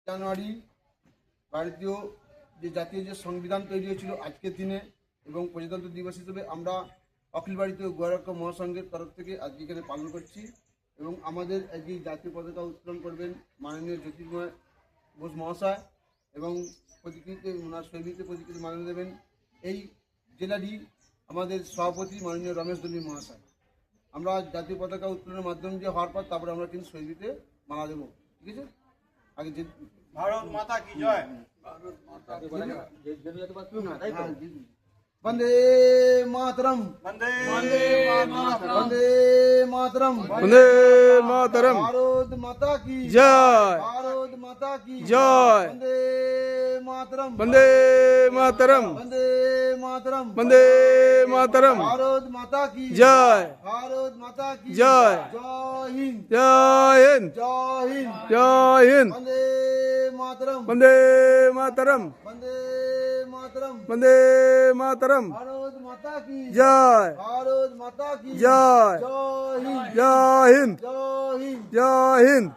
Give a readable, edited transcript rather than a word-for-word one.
জানুয়ারি ভারতীয় যে জাতীয় যে সংবিধান তৈরি হয়েছিল আজকের দিনে এবং প্রজাতন্ত্র দিবস হিসেবে আমরা অখিল ভারতীয় গোরক্ষ মহাসংঘের তরফ থেকে আজকে এখানে পালন করছি এবং আমাদের আজকে জাতীয় পতাকা উত্তোলন করবেন মাননীয় জ্যোতির্ময় ঘোষ মহাশয় এবং প্রতিকৃতি ওনার শৈলীতে প্রতিকৃতি মান্য দেবেন এই জেলারই আমাদের সভাপতি মাননীয় রমেশ দলবী মহাশয়। আমরা জাতীয় পতাকা উত্তোলনের মাধ্যম দিয়ে হওয়ার পর তারপরে আমরা কিন্তু শৈলীতে মালা দেবো, ঠিক আছে? আগে যে ভারত মাতা কি জয়। বন্দে মাতরম, বন্দে বন্দে মাতরম, বন্দে মাতরম, ভারত মাতা কি জয়, ভারত মাতা কি জয়, বন্দে মাতরম, বন্দে মাতরম, বন্দে মাতরম, বন্দে মাতরম, ভারত মাতা কি জয়, ভারত মাতা কি জয়, জয় হিন্দ, জয় হিন্দ, জয় হিন্দ, জয় হিন্দ, বন্দে মাতরম, বন্দে মাতরম, বন্দে মাতরম, বন্দে মাতরম, ভারত মাতা কি জয়, ভারত মাতা কি জয়, জয় হিন্দ, জয় হিন্দ, জয় হিন্দ। জয় হিন্দ।